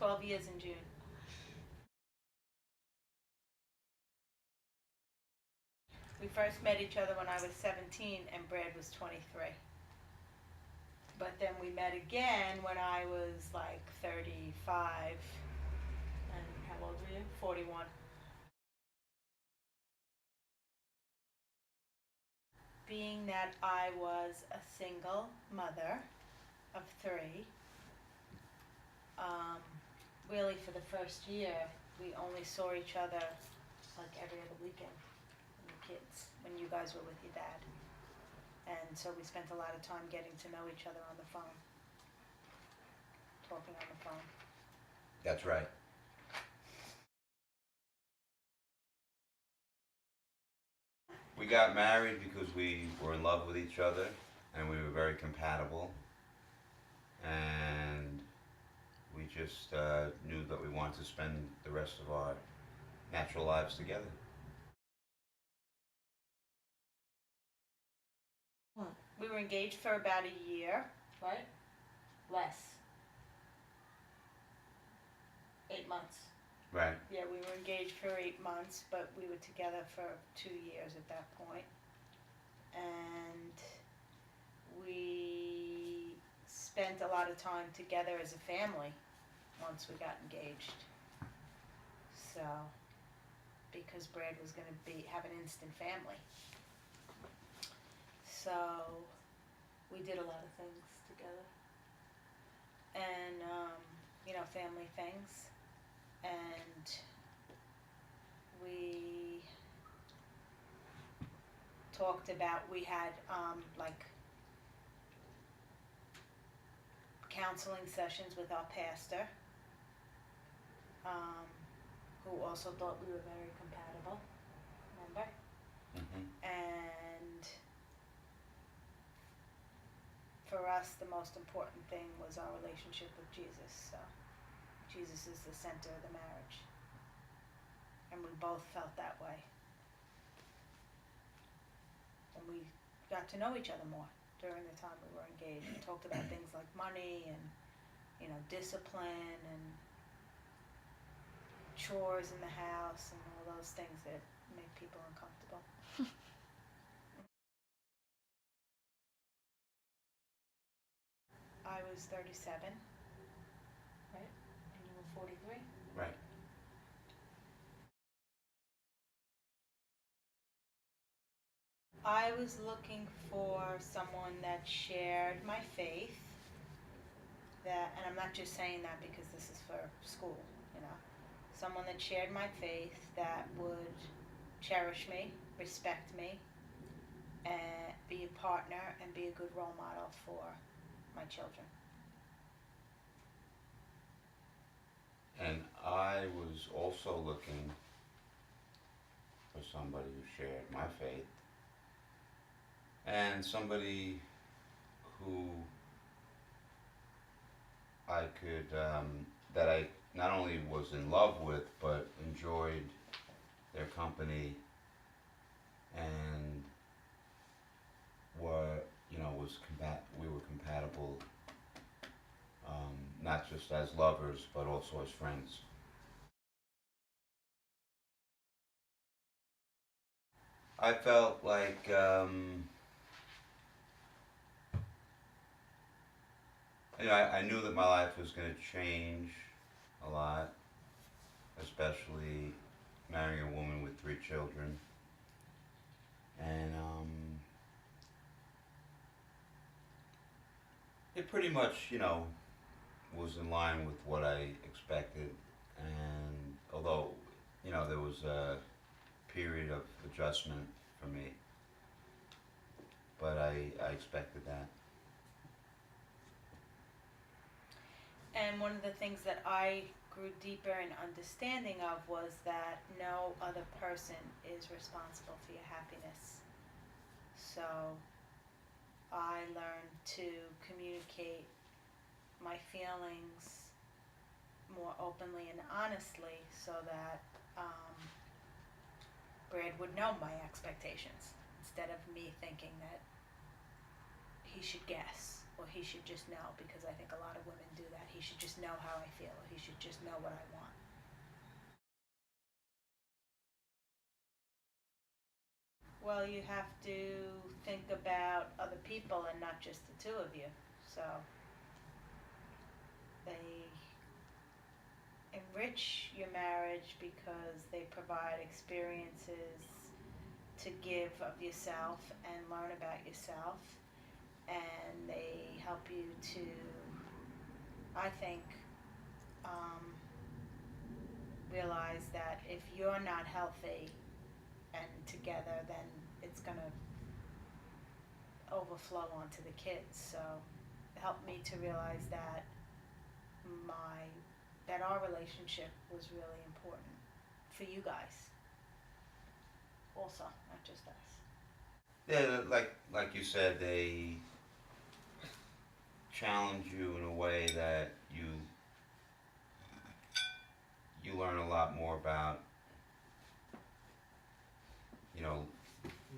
12 years in June. We first met each other when I was 17 and Brad was 23. But then we met again when I was like 35. And how old were you? 41. Being that I was a single mother of 3, really for the first year, we only saw each other like every other weekend, when the kids, when you guys were with your dad. And so we spent a lot of time getting to know each other on the phone, talking on the phone. That's right. We got married because we were in love with each other and we were very compatible. And we just knew that we wanted to spend the rest of our natural lives together. We were engaged for about a year, right? Less. 8 months. Right. Yeah, we were engaged for 8 months, but we were together for 2 years at that point. And we spent a lot of time together as a family once we got engaged. So, because Brad was going to have an instant family. So, we did a lot of things together. And, family things. And we talked about, we had like counseling sessions with our pastor, who also thought we were very compatible, remember? Mm-hmm. And for us, the most important thing was our relationship with Jesus. So Jesus is the center of the marriage. And we both felt that way. And we got to know each other more during the time we were engaged. We talked about things like money and, discipline and chores in the house and all those things that make people uncomfortable. I was 37, right? And you were 43? Right. I was looking for someone that shared my faith, and I'm not just saying that because this is for school, someone that shared my faith, that would cherish me, respect me, and be a partner and be a good role model for my children. And I was also looking for somebody who shared my faith and somebody who I could, that I not only was in love with, but enjoyed their company and we were compatible, not just as lovers, but also as friends. I felt like, I knew that my life was going to change a lot, especially marrying a woman with 3 children. And it pretty much, was in line with what I expected. And although, there was a period of adjustment for me, but I expected that. And one of the things that I grew deeper in understanding of was that no other person is responsible for your happiness. So I learned to communicate my feelings more openly and honestly so that Brad would know my expectations instead of me thinking that he should guess, or he should just know, because I think a lot of women do that. He should just know how I feel, or he should just know what I want. Well, you have to think about other people and not just the two of you. So they enrich your marriage because they provide experiences to give of yourself and learn about yourself, and they help you to, I think, realize that if you're not healthy and together, then it's going to overflow onto the kids. So it helped me to realize that our relationship was really important for you guys also, not just us. Yeah, like you said, they challenge you in a way that you learn a lot more about, you know,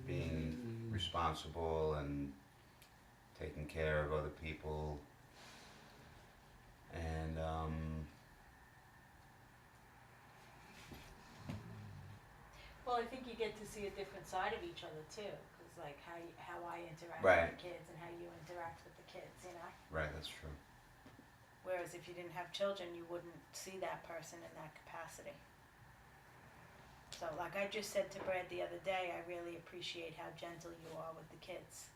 being responsible and taking care of other people, and Well, I think you get to see a different side of each other too, because like how I interact Right. with the kids and how you interact with the kids, you know. right, that's true. Whereas if you didn't have children, you wouldn't see that person in that capacity. So like I just said to Brad the other day, I really appreciate how gentle you are with the kids.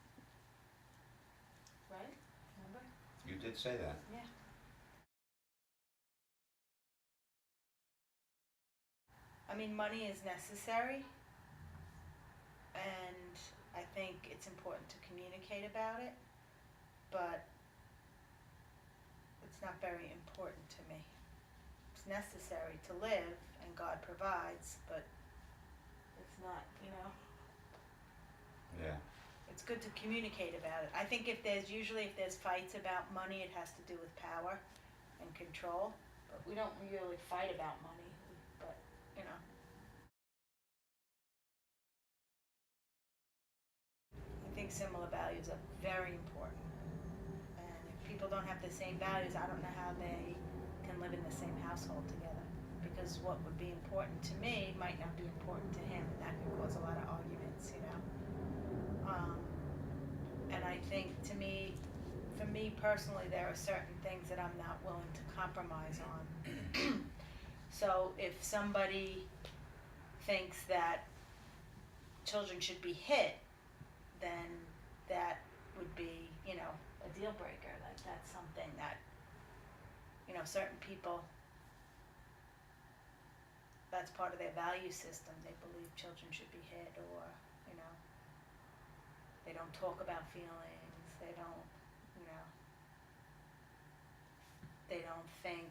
Right? Remember? You did say that. Yeah. I mean, money is necessary, and I think it's important to communicate about it, but it's not very important to me. It's necessary to live, and God provides, but it's not, you know. Yeah. It's good to communicate about it. I think if there's fights about money, it has to do with power and control, but we don't really fight about money, but, you know. I think similar values are very important. And if people don't have the same values, I don't know how they can live in the same household together. Because what would be important to me might not be important to him, and that can cause a lot of arguments, you know. And I think for me personally, there are certain things that I'm not willing to compromise on. So if somebody thinks that children should be hit, then that would be, you know, a deal breaker. Like that's something that, you know, certain people, that's part of their value system. They believe children should be hit, or, you know, they don't talk about feelings. They don't, you know, they don't think,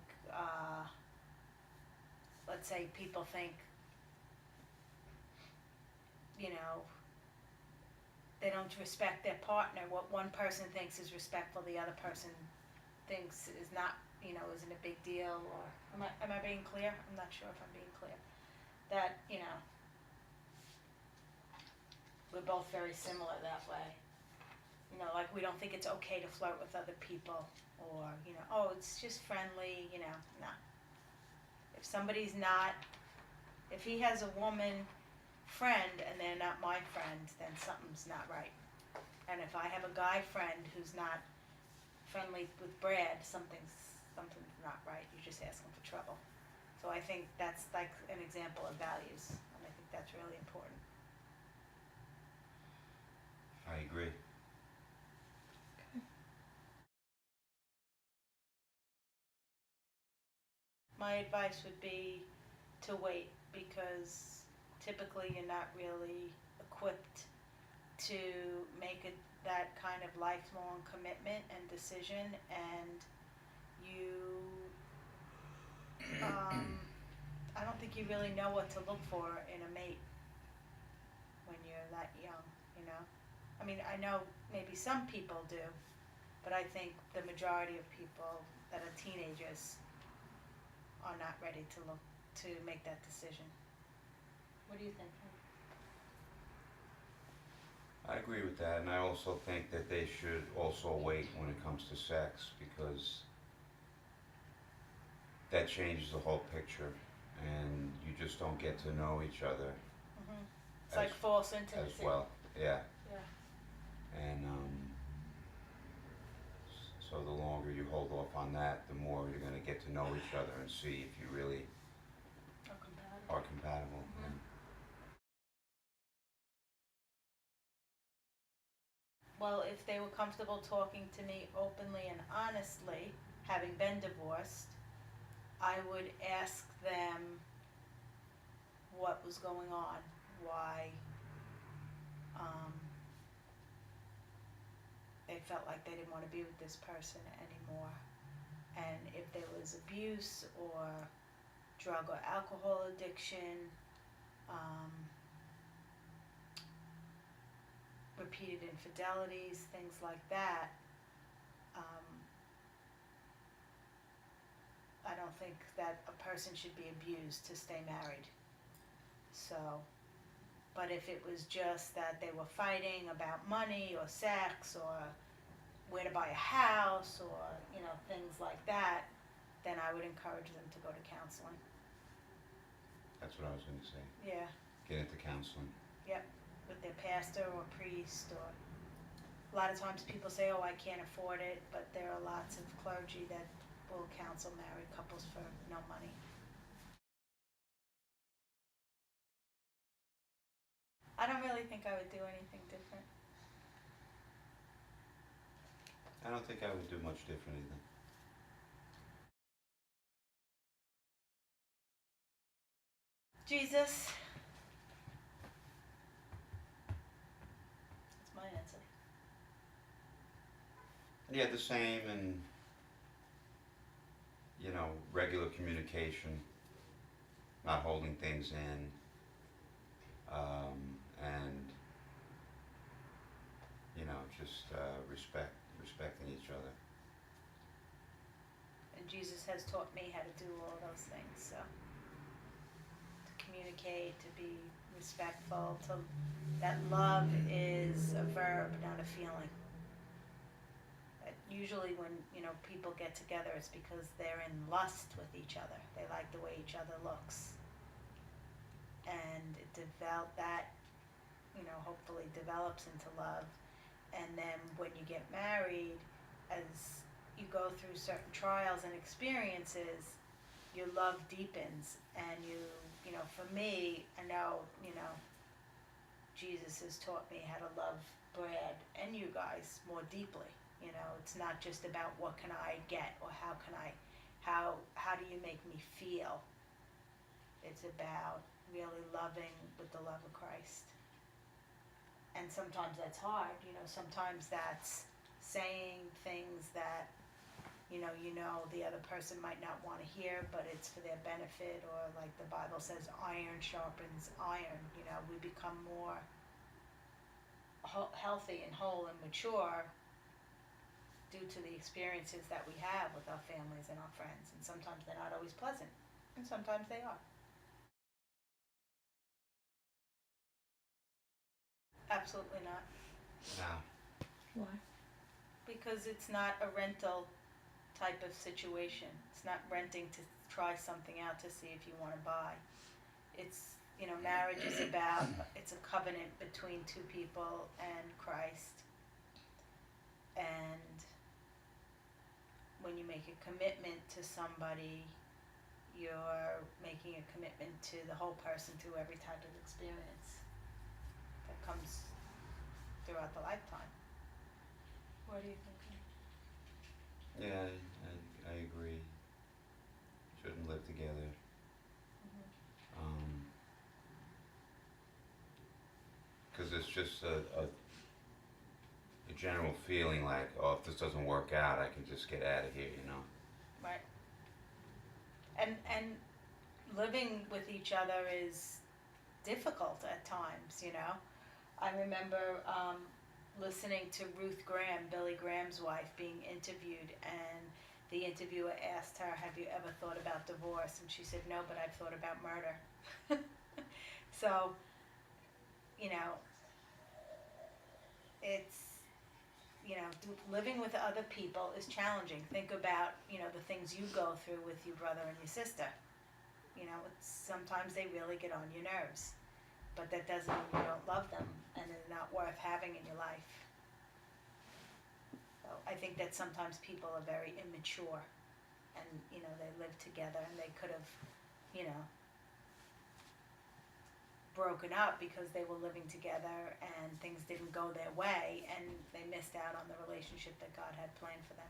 let's say people think, you know, they don't respect their partner. What one person thinks is respectful, the other person thinks is not, you know, isn't a big deal. Or am I being clear? I'm not sure if I'm being clear. That, you know, we're both very similar that way. You know, like we don't think it's okay to flirt with other people, or, you know, oh, it's just friendly, you know, no. If he has a woman friend and they're not my friend, then something's not right. And if I have a guy friend who's not friendly with Brad, something's not right. You're just asking for trouble. So I think that's like an example of values, and I think that's really important. I agree. My advice would be to wait, because typically you're not really equipped to make that kind of lifelong commitment and decision, and you, I don't think you really know what to look for in a mate when you're that young, you know? I mean, I know maybe some people do, but I think the majority of people that are teenagers are not ready to make that decision. What do you think? I agree with that, and I also think that they should also wait when it comes to sex, because that changes the whole picture, and you just don't get to know each other It's like false intimacy. as well. Yeah. Yeah. And so the longer you hold off on that, the more you're going to get to know each other and see if you really Or compatible. are compatible. Mhm. Well, if they were comfortable talking to me openly and honestly, having been divorced, I would ask them what was going on, why they felt like they didn't want to be with this person anymore, and if there was abuse or drug or alcohol addiction, repeated infidelities, things like that. I don't think that a person should be abused to stay married. So, but if it was just that they were fighting about money or sex or where to buy a house or, things like that, then I would encourage them to go to counseling. That's what I was going to say. Yeah, Get into counseling. with their pastor or priest, or a lot of times people say, oh, I can't afford it, but there are lots of clergy that will counsel married couples for no money. I don't really think I would do anything different. I don't think I would do much different either. Jesus. That's my answer. Yeah, the same, and regular communication, not holding things in, and just respecting each other. And Jesus has taught me how to do all those things, so to communicate, to be respectful, that love is a verb, not a feeling. Usually when, people get together, it's because they're in lust with each other. They like the way each other looks. And that, hopefully develops into love. And then when you get married, as you go through certain trials and experiences, your love deepens. And for me, I know, Jesus has taught me how to love Brad and you guys more deeply. It's not just about what can I get or how do you make me feel. It's about really loving with the love of Christ. And sometimes that's hard, sometimes that's saying things that, the other person might not want to hear, but it's for their benefit, or like the Bible says, iron sharpens iron. We become more healthy and whole and mature due to the experiences that we have with our families and our friends. And sometimes they're not always pleasant, and sometimes they are. Absolutely not. No. Why? Because it's not a rental type of situation. It's not renting to try something out to see if you want to buy. It's, marriage is it's a covenant between two people and Christ. And when you make a commitment to somebody, you're making a commitment to the whole person through every type of experience that comes throughout the lifetime. What do you think? Yeah, I agree. Shouldn't live together. Because it's just a general feeling like, oh, if this doesn't work out, I can just get out of here, Right. And living with each other is difficult at times, I remember listening to Ruth Graham, Billy Graham's wife, being interviewed, and the interviewer asked her, have you ever thought about divorce? And she said, no, but I've thought about murder. So, living with other people is challenging. Think about, the things you go through with your brother and your sister. Sometimes they really get on your nerves, but that doesn't mean you don't love them and they're not worth having in your life. So I think that sometimes people are very immature and, they live together and they could have, broken up because they were living together and things didn't go their way and they missed out on the relationship that God had planned for them.